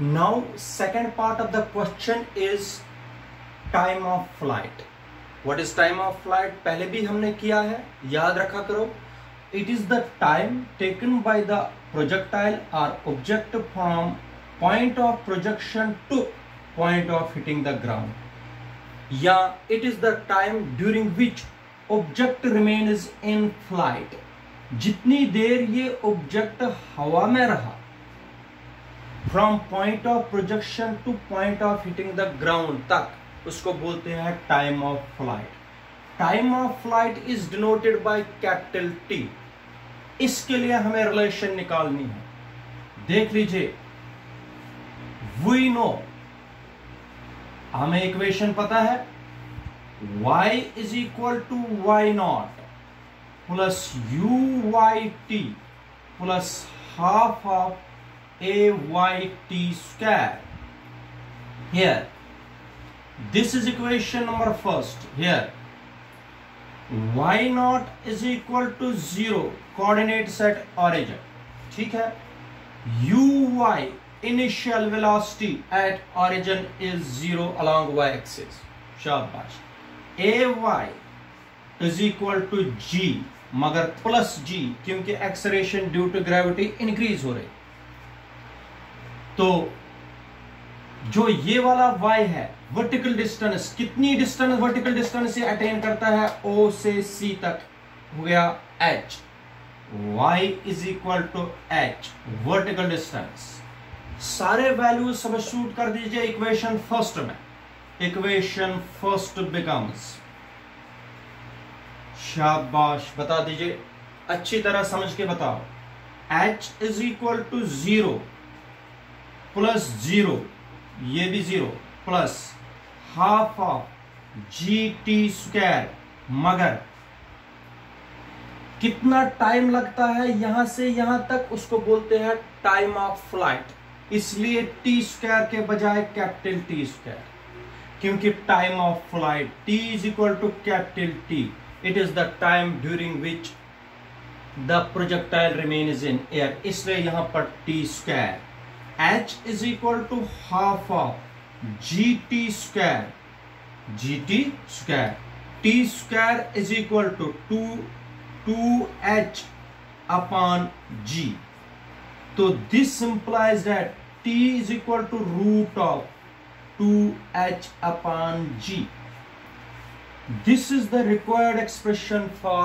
Now second part of the question is time of flight. What is time of flight? पहले भी हमने किया है, याद रखा करो. It is the time taken by the projectile or object from point of projection to point of hitting the ground. या it is the time during which object remains in flight. जितनी देर ये ऑब्जेक्ट हवा में रहा, from point of projection to point of hitting the ground तक, उसको बोलते हैं time of flight. Time of flight is denoted by capital T. इसके लिए हमें रिलेशन निकालनी है. देख लीजिए, वी नो, हमें इक्वेशन पता है, y is equal to Y naught plus U Y T plus half of A Y T square. Here this is equation number first. Here y naught is equal to 0, coordinates at origin. ठीक है. uy initial velocity at origin is 0 along y axis. शाबाश. ay is equal to g, मगर plus g, क्योंकि acceleration due to gravity increase हो रही. तो जो ये वाला y है, वर्टिकल डिस्टेंस, कितनी डिस्टेंस वर्टिकल डिस्टेंस से अटेन करता है, O से C तक हो गया h. y is equal to h, vertical distance. सारे वैल्यूज सब्स्टिट्यूट कर दीजिए इक्वेशन फर्स्ट में. इक्वेशन फर्स्ट बिकम्स, शाबाश, बता दीजिए, अच्छी तरह समझ के बताओ. h is equal to 0 plus 0, ये भी 0, plus half of G T square. मगर कितना टाइम लगता है यहां से यहां तक, उसको बोलते हैं टाइम ऑफ फ्लाइट. इसलिए टी स्क्वायर के बजाय कैपिटल टी स्क्वायर, क्योंकि time of flight T is equal to capital T. It is the time during which the projectile remains in air, इसलिए यहां पर T square. h is equal to half of gt square, gt square. t square is equal to 2h upon g. So this implies that t is equal to root of 2h upon g. This is the required expression for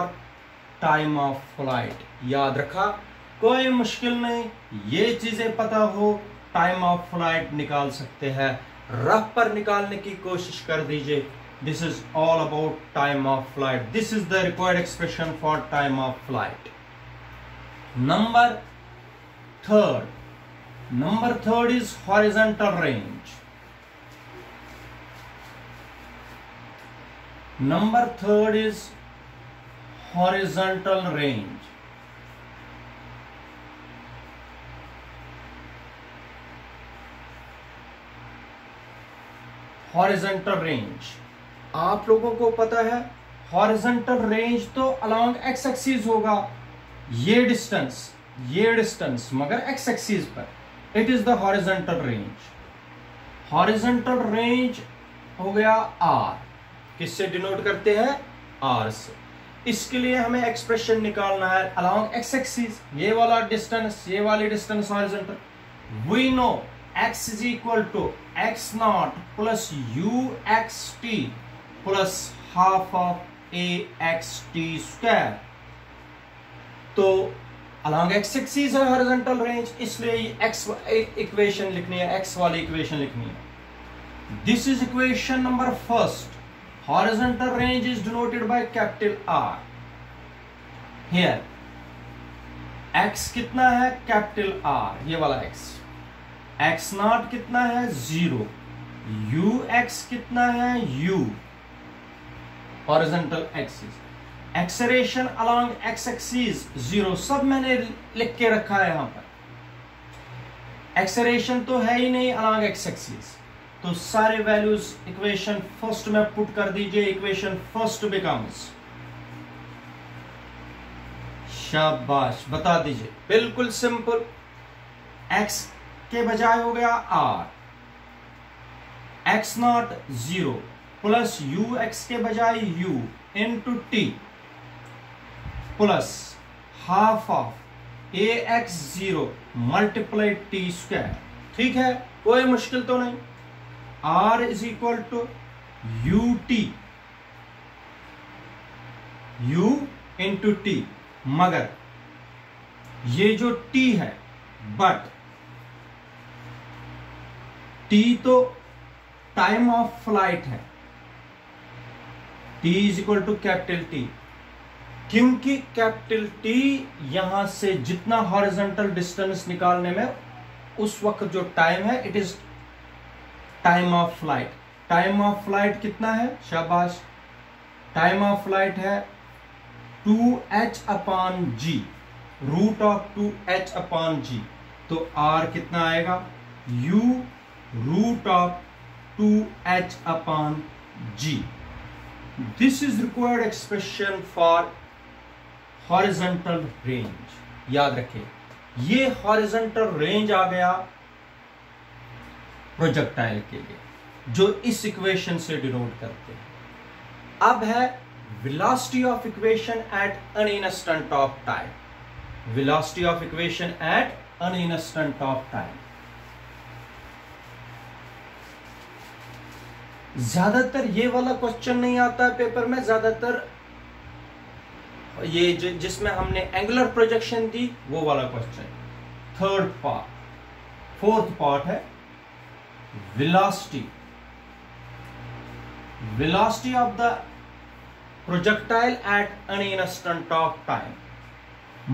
time of flight. याद रखा, कोई मुश्किल नहीं, ये चीजें पता हो, time of flight निकाल सकते हैं. रफ पर निकालने की कोशिश कर दीजिए. This is all about time of flight. This is the required expression for time of flight. Number third is horizontal range. Number third is horizontal range. Horizontal range आप लोगों को पता है, हॉरिजॉन्टल रेंज तो अलोंग एक्स एक्सिस होगा. ये distance मगर x axis पर. It is the horizontal range. Horizontal range हो गया r. किससे डिनोट करते हैं? r से. इसके लिए हमें एक्सप्रेशन निकालना है अलोंग एक्स एक्सिस. ये वाला डिस्टेंस, ये वाली distance horizontal. We know x is equal to x naught plus uxt plus half of axt square. तो along x axis है horizontal range, इसलिए x इक्वेशन लिखनी है, x वाली इक्वेशन लिखनी है. This is equation number first. Horizontal range is denoted by capital R. Here x कितना है? कैपिटल R, ये वाला x. x नॉट कितना है? 0. ux कितना है? u, horizontal axis. Acceleration along x axis 0, सब मैंने लिख के रखा है यहां पर. एक्सेलरेशन तो है ही नहीं अलोंग x एक्सिस, तो सारे वैल्यूज इक्वेशन फर्स्ट में पुट कर दीजिए. इक्वेशन फर्स्ट बिकम्स, शाबाश, बता दीजिए, बिल्कुल सिंपल. x के बजाय हो गया r, x naught 0 plus U X के बजाय u into T plus half of A X 0 multiply T square. ठीक है, कोई मुश्किल तो नहीं। r is equal to U T, u into T, मगर ये जो t है, बट t तो टाइम ऑफ फ्लाइट है, t is equal to capital T, क्योंकि कैपिटल टी यहां से जितना हॉरिजॉन्टल डिस्टेंस निकालने में उस वक्त जो टाइम है, it is time of flight. Time of flight कितना है? शाबाश, टाइम ऑफ फ्लाइट है 2h upon g, root of 2h upon g. तो r कितना आएगा? u root of 2h upon g. This is required expression for horizontal range. याद रखें, ये हॉरिजॉन्टल रेंज आ गया प्रोजेक्टाइल के लिए, जो इस इक्वेशन से डिनोट करते हैं। अब है velocity of equation at an instant of time. Velocity of equation at an instant of time. ज्यादातर ये वाला क्वेश्चन नहीं आता है पेपर में, ज्यादातर ये जिसमें हमने एंगुलर प्रोजेक्शन दी वो वाला question. Third part, fourth part है velocity. Velocity of the projectile at an instant of time.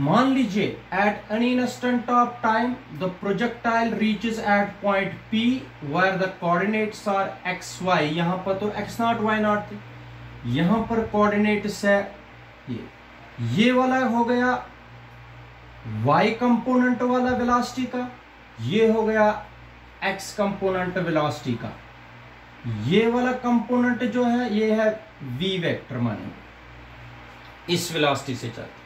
मान लीजिए at an instant of time the projectile reaches at point P where the coordinates are x y। यहां पर तो x not y not थे, यहां पर coordinates है ये वाला हो गया y कंपोनेंट वाला वेलोसिटी का, ये हो गया x कंपोनेंट वेलोसिटी का। ये वाला कंपोनेंट जो है ये है v वेक्टर, माने इस वेलोसिटी से चलता,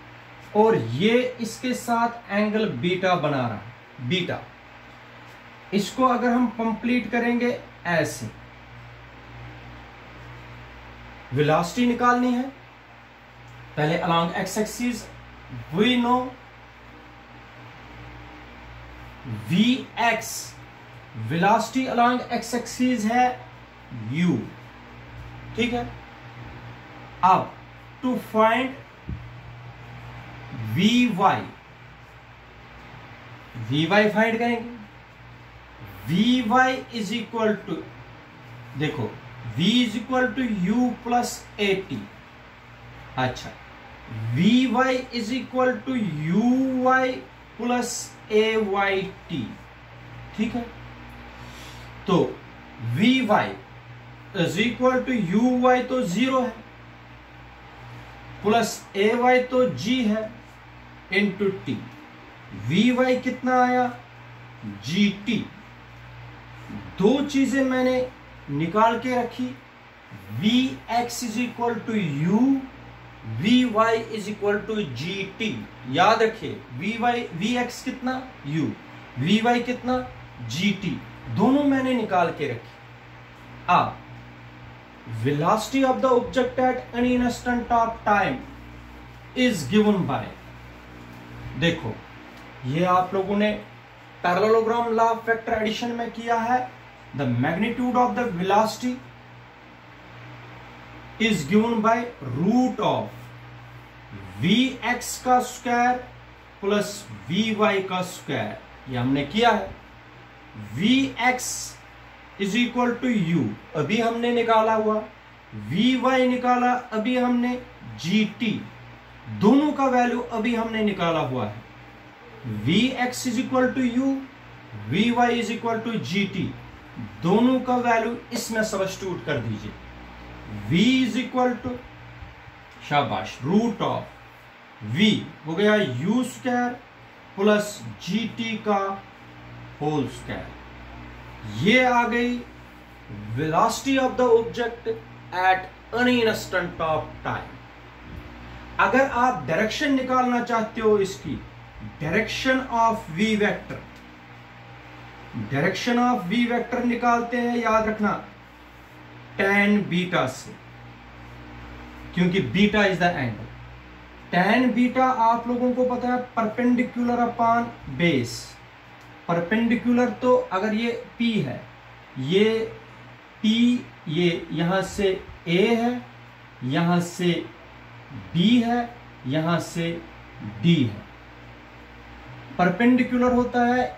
और ये इसके साथ एंगल बीटा बना रहा है, बीटा। इसको अगर हम कंप्लीट करेंगे ऐसे, वेलोसिटी निकालनी है पहले along X axis. We know Vx, velocity along X axis है u। ठीक है, अब टू फाइंड Vy फाइंड करेंगे। Vy इज इक्वल टू, देखो v is equal to u plus A T. अच्छा, Vy is equal to uy plus A Y T. ठीक है, तो Vy is equal to uy तो 0 है, प्लस ए वाई तो g है, इंटू टी। Vy कितना आया? gt। दो चीजें मैंने निकाल के रखी, Vx is equal to u, Vy is equal to gt। याद रखिए, Vx कितना? u, Vy कितना? gt। दोनों मैंने निकाल के रखी। अब velocity of the object at any instant of time is given by, देखो ये आप लोगों ने parallelogram law of vector addition में किया है। The magnitude of the velocity is given by root of Vx का स्क्वायर प्लस Vy का स्क्वायर। ये हमने किया है। Vx is equal to u अभी हमने निकाला हुआ, Vy निकाला अभी हमने, gt दोनों का वैल्यू अभी हमने निकाला हुआ है। Vx is equal to u, Vy is equal to gt, दोनों का वैल्यू इसमें सब्स्टिट्यूट कर दीजिए। V इज इक्वल टू, शाबाश, रूट ऑफ v हो गया u स्क्वायर प्लस gt का होल स्क्वायर। ये आ गई velocity of the object at an instant of time. अगर आप डायरेक्शन निकालना चाहते हो, इसकी direction of v vector, direction of v vector निकालते हैं, याद रखना tan बीटा से, क्योंकि beta is the angle. tan beta आप लोगों को पता है परपेंडिकुलर अपॉन बेस। परपेंडिकुलर तो अगर ये P है, ये P, ये यहां से A है, यहां से B है, यहां से D है। परपेंडिकुलर होता है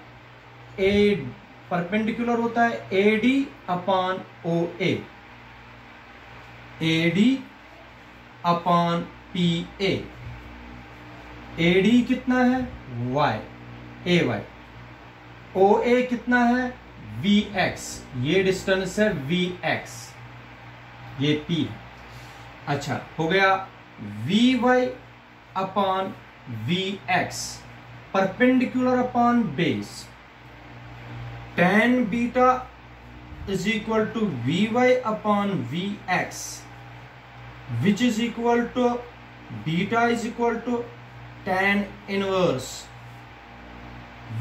AD upon OA, AD upon PA। AD कितना है Y, AY। OA कितना है VX, ये डिस्टेंस है VX, ये P है। अच्छा हो गया VY upon VX, perpendicular upon base. tan beta is equal to Vy upon Vx, which is equal to beta is equal to tan inverse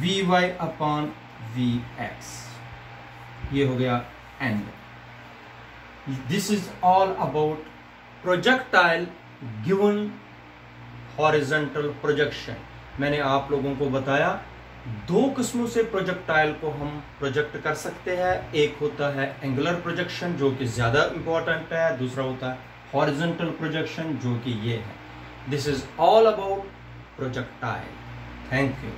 Vy upon Vx। ये हो गया angle. This is all about projectile given horizontal projection. मैंने आप लोगों को बताया दो किस्मों से प्रोजेक्टाइल को हम प्रोजेक्ट कर सकते हैं। एक होता है एंगुलर प्रोजेक्शन जो कि ज्यादा इंपॉर्टेंट है, दूसरा होता है हॉरिजॉन्टल प्रोजेक्शन जो कि ये है। This is all about projectile. Thank you.